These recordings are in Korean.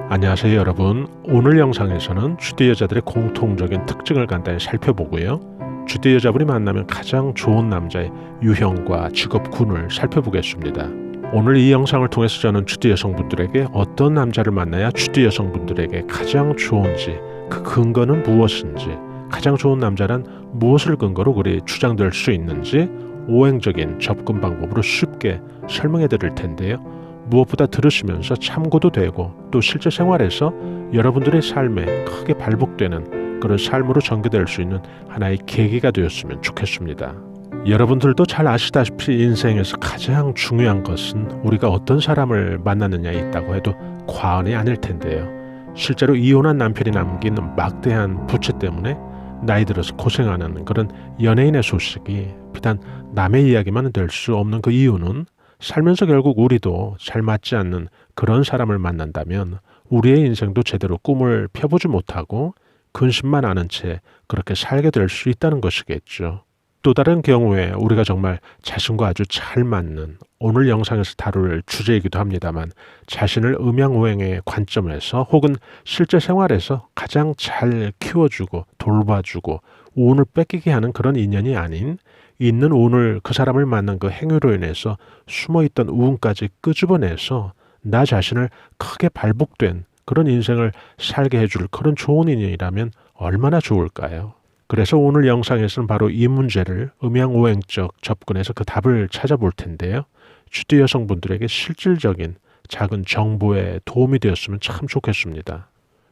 안녕하세요 여러분. 오늘 영상에서는 주디 여자들의 공통적인 특징을 간단히 살펴보고요. 주디 여자분이 만나면 가장 좋은 남자의 유형과 직업군을 살펴보겠습니다. 오늘 이 영상을 통해서 저는 주디 여성분들에게 어떤 남자를 만나야 주디 여성분들에게 가장 좋은지, 그 근거는 무엇인지, 가장 좋은 남자란 무엇을 근거로 그리 주장될 수 있는지 오행적인 접근 방법으로 쉽게 설명해 드릴 텐데요. 무엇보다 들으시면서 참고도 되고 또 실제 생활에서 여러분들의 삶에 크게 발복되는 그런 삶으로 전개될 수 있는 하나의 계기가 되었으면 좋겠습니다. 여러분들도 잘 아시다시피 인생에서 가장 중요한 것은 우리가 어떤 사람을 만나느냐에 있다고 해도 과언이 아닐 텐데요. 실제로 이혼한 남편이 남긴 막대한 부채 때문에 나이 들어서 고생하는 그런 연예인의 소식이 비단 남의 이야기만 될 수 없는 그 이유는 살면서 결국 우리도 잘 맞지 않는 그런 사람을 만난다면 우리의 인생도 제대로 꿈을 펴보지 못하고 근심만 아는 채 그렇게 살게 될 수 있다는 것이겠죠. 또 다른 경우에 우리가 정말 자신과 아주 잘 맞는, 오늘 영상에서 다룰 주제이기도 합니다만, 자신을 음양오행의 관점에서 혹은 실제 생활에서 가장 잘 키워주고 돌봐주고 운을 뺏기게 하는 그런 인연이 아닌, 있는 운을 그 사람을 만난 그 행위로 인해서 숨어있던 운까지 끄집어내서 나 자신을 크게 발복된 그런 인생을 살게 해줄 그런 좋은 인연이라면 얼마나 좋을까요? 그래서 오늘 영상에서는 바로 이 문제를 음양오행적 접근해서 그 답을 찾아볼 텐데요. 주디 여성분들에게 실질적인 작은 정보에 도움이 되었으면 참 좋겠습니다.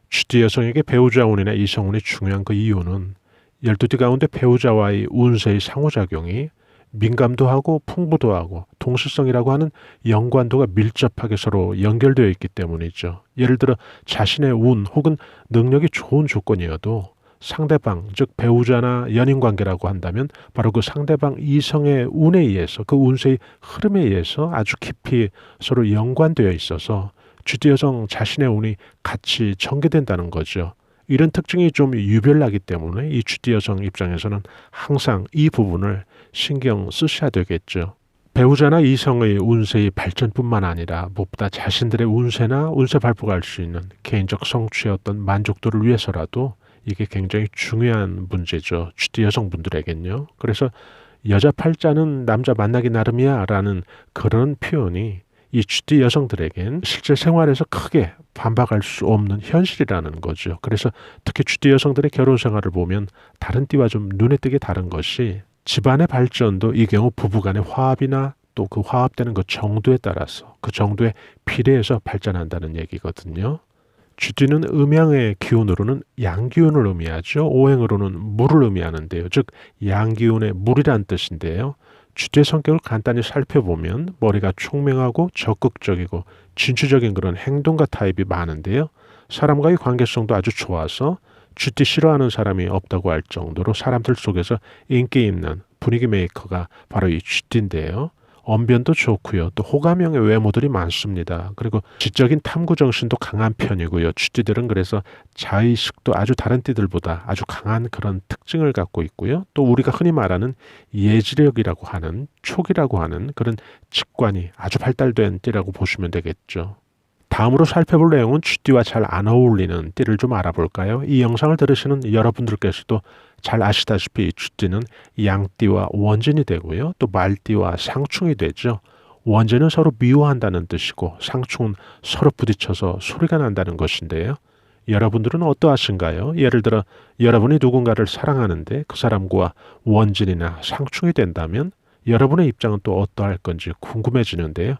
주디 여성에게 배우자 운이나 이성운이 중요한 그 이유는 12띠 가운데 배우자와의 운세의 상호작용이 민감도 하고 풍부도 하고 동시성이라고 하는 연관도가 밀접하게 서로 연결되어 있기 때문이죠. 예를 들어 자신의 운 혹은 능력이 좋은 조건이어도 상대방, 즉 배우자나 연인관계라고 한다면 바로 그 상대방 이성의 운에 의해서, 그 운세의 흐름에 의해서 아주 깊이 서로 연관되어 있어서 주디 여성 자신의 운이 같이 전개된다는 거죠. 이런 특징이 좀 유별나기 때문에 이 주디 여성 입장에서는 항상 이 부분을 신경 쓰셔야 되겠죠. 배우자나 이성의 운세의 발전뿐만 아니라 무엇보다 자신들의 운세나 운세 발표가 할 수 있는 개인적 성취의 어떤 만족도를 위해서라도 이게 굉장히 중요한 문제죠. 주디 여성분들에겐요. 그래서 여자 팔자는 남자 만나기 나름이야 라는 그런 표현이 이 주디 여성들에겐 실제 생활에서 크게 반박할 수 없는 현실이라는 거죠. 그래서 특히 주디 여성들의 결혼 생활을 보면 다른 띠와 좀 눈에 띄게 다른 것이 집안의 발전도 이 경우 부부간의 화합이나 또 그 화합되는 그 정도에 따라서 그 정도에 비례해서 발전한다는 얘기거든요. 주디는 음양의 기운으로는 양기운을 의미하죠. 오행으로는 물을 의미하는데요. 즉 양기운의 물이란 뜻인데요. 주디의 성격을 간단히 살펴보면 머리가 총명하고 적극적이고 진취적인 그런 행동과 타입이 많은데요. 사람과의 관계성도 아주 좋아서 주디 싫어하는 사람이 없다고 할 정도로 사람들 속에서 인기 있는 분위기 메이커가 바로 이 주디인데요. 언변도 좋고요. 또 호감형의 외모들이 많습니다. 그리고 지적인 탐구 정신도 강한 편이고요. 주디들은 그래서 자의식도 아주 다른 띠들보다 아주 강한 그런 특징을 갖고 있고요. 또 우리가 흔히 말하는 예지력이라고 하는, 촉이라고 하는 그런 직관이 아주 발달된 띠라고 보시면 되겠죠. 다음으로 살펴볼 내용은 주디와 잘 안 어울리는 띠를 좀 알아볼까요? 이 영상을 들으시는 여러분들께서도 잘 아시다시피 주디는 양띠와 원진이 되고요. 또 말띠와 상충이 되죠. 원진은 서로 미워한다는 뜻이고 상충은 서로 부딪혀서 소리가 난다는 것인데요. 여러분들은 어떠하신가요? 예를 들어 여러분이 누군가를 사랑하는데 그 사람과 원진이나 상충이 된다면 여러분의 입장은 또 어떠할 건지 궁금해지는데요.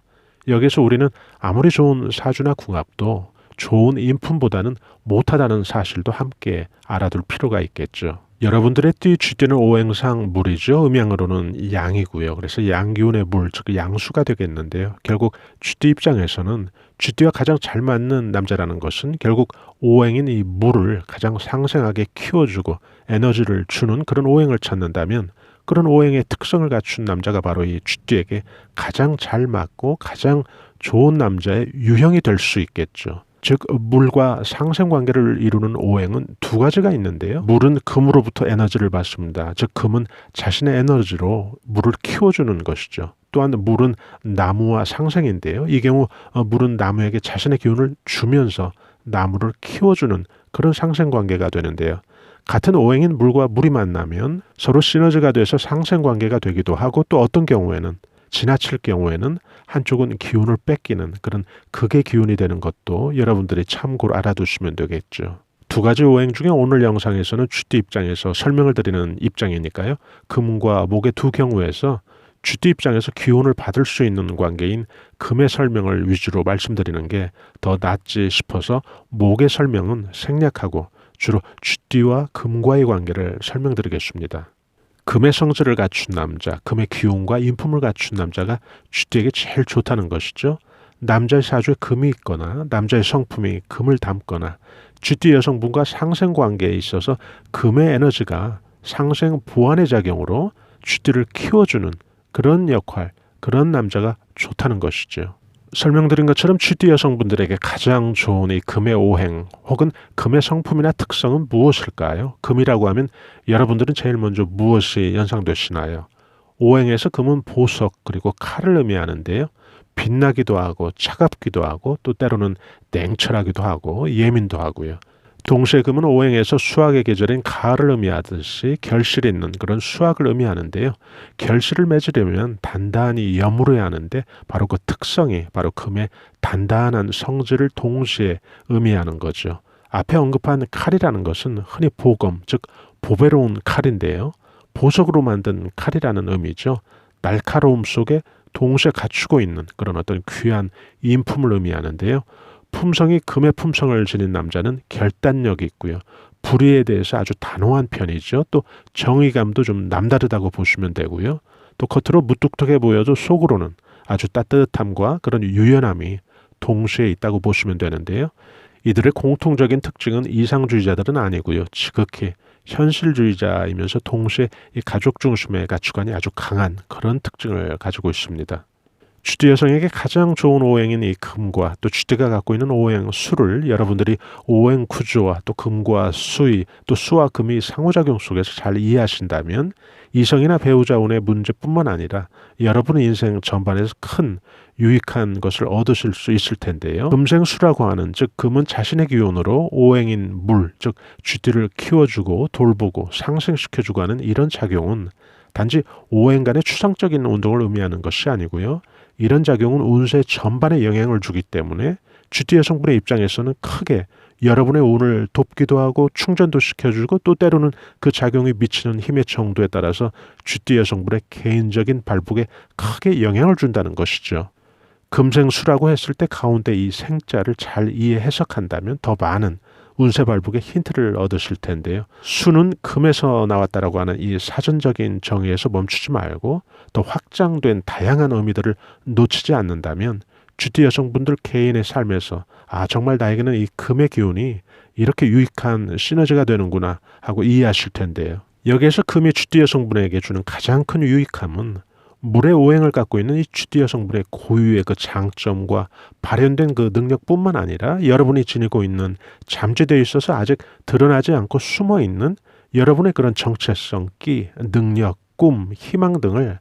여기서 우리는 아무리 좋은 사주나 궁합도 좋은 인품보다는 못하다는 사실도 함께 알아둘 필요가 있겠죠. 여러분들의 띠 주디는 오행상 물이죠. 음양으로는 양이고요. 그래서 양기운의 물, 즉 양수가 되겠는데요. 결국 주디 입장에서는 주디와 가장 잘 맞는 남자라는 것은 결국 오행인 이 물을 가장 상생하게 키워주고 에너지를 주는 그런 오행을 찾는다면 그런 오행의 특성을 갖춘 남자가 바로 이 주디에게 가장 잘 맞고 가장 좋은 남자의 유형이 될 수 있겠죠. 즉 물과 상생관계를 이루는 오행은 두 가지가 있는데요. 물은 금으로부터 에너지를 받습니다. 즉 금은 자신의 에너지로 물을 키워주는 것이죠. 또한 물은 나무와 상생인데요. 이 경우 물은 나무에게 자신의 기운을 주면서 나무를 키워주는 그런 상생관계가 되는데요. 같은 오행인 물과 물이 만나면 서로 시너지가 돼서 상생관계가 되기도 하고, 또 어떤 경우에는 지나칠 경우에는 한쪽은 기운을 뺏기는 그런 극의 기운이 되는 것도 여러분들이 참고로 알아두시면 되겠죠. 두 가지 오행 중에 오늘 영상에서는 쥐띠 입장에서 설명을 드리는 입장이니까요. 금과 목의 두 경우에서 쥐띠 입장에서 기운을 받을 수 있는 관계인 금의 설명을 위주로 말씀드리는 게 더 낫지 싶어서 목의 설명은 생략하고 주로 쥐띠와 금과의 관계를 설명드리겠습니다. 금의 성질을 갖춘 남자, 금의 기운과 인품을 갖춘 남자가 쥐띠에게 제일 좋다는 것이죠. 남자의 사주에 금이 있거나 남자의 성품이 금을 담거나 쥐띠 여성분과 상생관계에 있어서 금의 에너지가 상생 보완의 작용으로 쥐띠를 키워주는 그런 역할, 그런 남자가 좋다는 것이죠. 설명드린 것처럼 쥐띠 여성분들에게 가장 좋은 이 금의 오행 혹은 금의 성품이나 특성은 무엇일까요? 금이라고 하면 여러분들은 제일 먼저 무엇이 연상되시나요? 오행에서 금은 보석 그리고 칼을 의미하는데요. 빛나기도 하고 차갑기도 하고 또 때로는 냉철하기도 하고 예민도 하고요. 동시에 금은 오행에서 수학의 계절인 가을을 의미하듯이 결실 있는 그런 수학을 의미하는데요. 결실을 맺으려면 단단히 여물어야 하는데 바로 그 특성이 바로 금의 단단한 성질을 동시에 의미하는 거죠. 앞에 언급한 칼이라는 것은 흔히 보검, 즉 보배로운 칼인데요. 보석으로 만든 칼이라는 의미죠. 날카로움 속에 동시에 갖추고 있는 그런 어떤 귀한 인품을 의미하는데요. 품성이 금의 품성을 지닌 남자는 결단력이 있고요. 불의에 대해서 아주 단호한 편이죠. 또 정의감도 좀 남다르다고 보시면 되고요. 또 겉으로 무뚝뚝해 보여도 속으로는 아주 따뜻함과 그런 유연함이 동시에 있다고 보시면 되는데요. 이들의 공통적인 특징은 이상주의자들은 아니고요. 지극히 현실주의자이면서 동시에 이 가족 중심의 가치관이 아주 강한 그런 특징을 가지고 있습니다. 쥐띠 여성에게 가장 좋은 오행인 이 금과 또 쥐띠가 갖고 있는 오행 수를 여러분들이 오행 구조와 또 금과 수의 또 수와 금이 상호작용 속에서 잘 이해하신다면 이성이나 배우자 운의 문제뿐만 아니라 여러분의 인생 전반에서 큰 유익한 것을 얻으실 수 있을 텐데요. 금생수라고 하는 즉 금은 자신의 기운으로 오행인 물 즉 쥐띠를 키워주고 돌보고 상생시켜주고 하는 이런 작용은 단지 오행 간의 추상적인 운동을 의미하는 것이 아니고요. 이런 작용은 운세 전반에 영향을 주기 때문에 쥐띠 여성분의 입장에서는 크게 여러분의 운을 돕기도 하고 충전도 시켜주고 또 때로는 그 작용이 미치는 힘의 정도에 따라서 쥐띠 여성분의 개인적인 발복에 크게 영향을 준다는 것이죠. 금생수라고 했을 때 가운데 이 생자를 잘 이해 해석한다면 더 많은 운세 발복의 힌트를 얻으실 텐데요. 수는 금에서 나왔다라고 하는 이 사전적인 정의에서 멈추지 말고 더 확장된 다양한 의미들을 놓치지 않는다면 쥐띠 여성분들 개인의 삶에서 정말 나에게는 이 금의 기운이 이렇게 유익한 시너지가 되는구나 하고 이해하실 텐데요. 여기에서 금이 쥐띠 여성분에게 주는 가장 큰 유익함은 물의 오행을 갖고 있는 이 쥐띠 여성분의 고유의 그 장점과 발현된 그 능력뿐만 아니라 여러분이 지니고 있는 잠재되어 있어서 아직 드러나지 않고 숨어 있는 여러분의 그런 정체성, 끼, 능력, 꿈, 희망 등을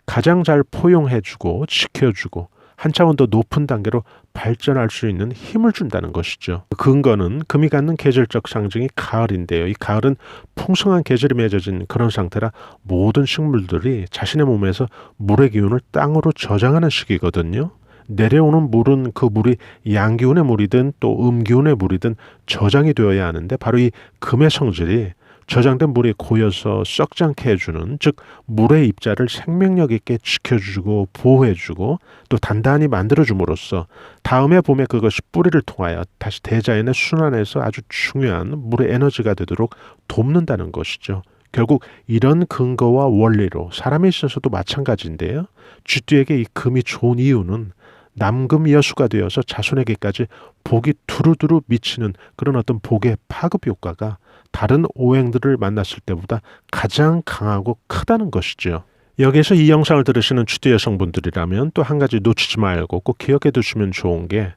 가장 잘 포용해주고 지켜주고 한 차원 더 높은 단계로 발전할 수 있는 힘을 준다는 것이죠. 근거는 금이 갖는 계절적 상징이 가을인데요. 이 가을은 풍성한 계절이 맺어진 그런 상태라 모든 식물들이 자신의 몸에서 물의 기운을 땅으로 저장하는 시기거든요. 내려오는 물은 그 물이 양기운의 물이든 또 음기운의 물이든 저장이 되어야 하는데 바로 이 금의 성질이 저장된 물이 고여서 썩지 않게 해주는 즉 물의 입자를 생명력 있게 지켜주고 보호해주고 또 단단히 만들어줌으로써 다음의 봄에 그것이 뿌리를 통하여 다시 대자연의 순환에서 아주 중요한 물의 에너지가 되도록 돕는다는 것이죠. 결국 이런 근거와 원리로 사람에 있어서도 마찬가지인데요. 쥐띠에게 이 금이 좋은 이유는 남금 여수가 되어서 자손에게까지 복이 두루두루 미치는 그런 어떤 복의 파급 효과가 다른 오행들을 만났을 때보다 가장 강하고 크다는 것이죠. 여기에서 이 영상을 들으시는 쥐띠 여성분들이라면 또 한 가지 놓치지 말고 꼭 기억해 두시면 좋은 게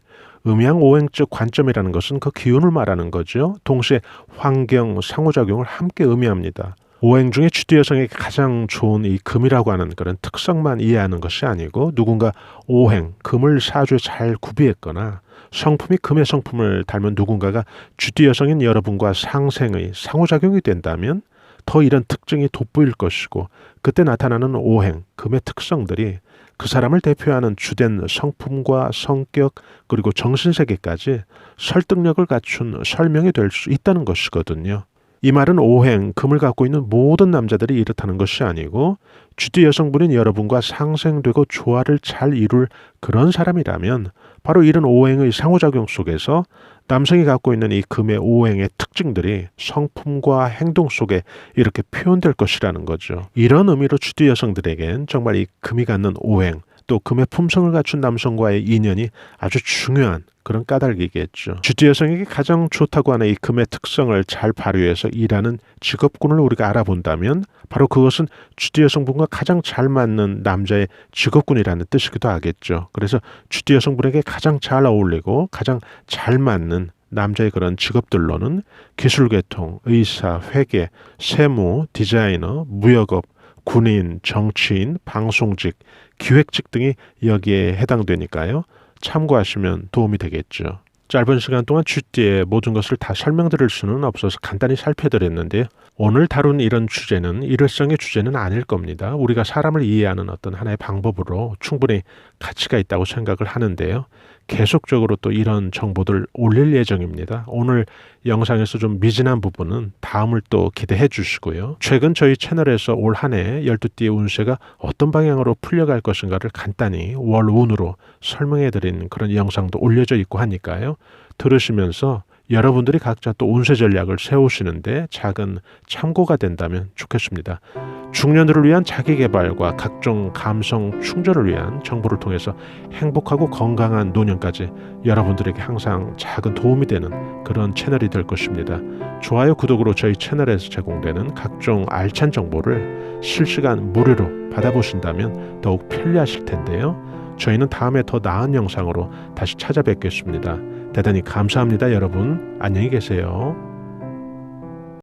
음양 오행적 관점이라는 것은 그 기운을 말하는 거죠. 동시에 환경, 상호작용을 함께 의미합니다. 오행 중에 쥐띠 여성에게 가장 좋은 이 금이라고 하는 그런 특성만 이해하는 것이 아니고 누군가 오행, 금을 사주에 잘 구비했거나 성품이 금의 성품을 닮은 누군가가 주디 여성인 여러분과 상생의 상호작용이 된다면 더 이런 특징이 돋보일 것이고, 그때 나타나는 오행, 금의 특성들이 그 사람을 대표하는 주된 성품과 성격 그리고 정신세계까지 설득력을 갖춘 설명이 될 수 있다는 것이거든요. 이 말은 오행, 금을 갖고 있는 모든 남자들이 이렇다는 것이 아니고, 주디 여성분인 여러분과 상생되고 조화를 잘 이룰 그런 사람이라면 바로 이런 오행의 상호작용 속에서 남성이 갖고 있는 이 금의 오행의 특징들이 성품과 행동 속에 이렇게 표현될 것이라는 거죠. 이런 의미로 주디 여성들에겐 정말 이 금이 갖는 오행, 또 금의 품성을 갖춘 남성과의 인연이 아주 중요한 그런 까닭이겠죠. 주디 여성에게 가장 좋다고 하는 이 금의 특성을 잘 발휘해서 일하는 직업군을 우리가 알아본다면 바로 그것은 주디 여성분과 가장 잘 맞는 남자의 직업군이라는 뜻이기도 하겠죠. 그래서 주디 여성분에게 가장 잘 어울리고 가장 잘 맞는 남자의 그런 직업들로는 기술계통, 의사, 회계, 세무, 디자이너, 무역업, 군인, 정치인, 방송직, 기획직 등이 여기에 해당되니까요. 참고하시면 도움이 되겠죠. 짧은 시간 동안 쥐띠의 모든 것을 다 설명드릴 수는 없어서 간단히 살펴드렸는데요. 오늘 다룬 이런 주제는 일회성의 주제는 아닐 겁니다. 우리가 사람을 이해하는 어떤 하나의 방법으로 충분히 가치가 있다고 생각을 하는데요. 계속적으로 또 이런 정보들 올릴 예정입니다. 오늘 영상에서 좀 미진한 부분은 다음을 또 기대해 주시고요. 최근 저희 채널에서 올 한 해 12띠의 운세가 어떤 방향으로 풀려갈 것인가를 간단히 월운으로 설명해 드린 그런 영상도 올려져 있고 하니까요. 들으시면서 여러분들이 각자 또 운세 전략을 세우시는데 작은 참고가 된다면 좋겠습니다. 중년들을 위한 자기개발과 각종 감성 충전을 위한 정보를 통해서 행복하고 건강한 노년까지 여러분들에게 항상 작은 도움이 되는 그런 채널이 될 것입니다. 좋아요, 구독으로 저희 채널에서 제공되는 각종 알찬 정보를 실시간 무료로 받아보신다면 더욱 편리하실 텐데요. 저희는 다음에 더 나은 영상으로 다시 찾아뵙겠습니다. 대단히 감사합니다, 여러분. 안녕히 계세요.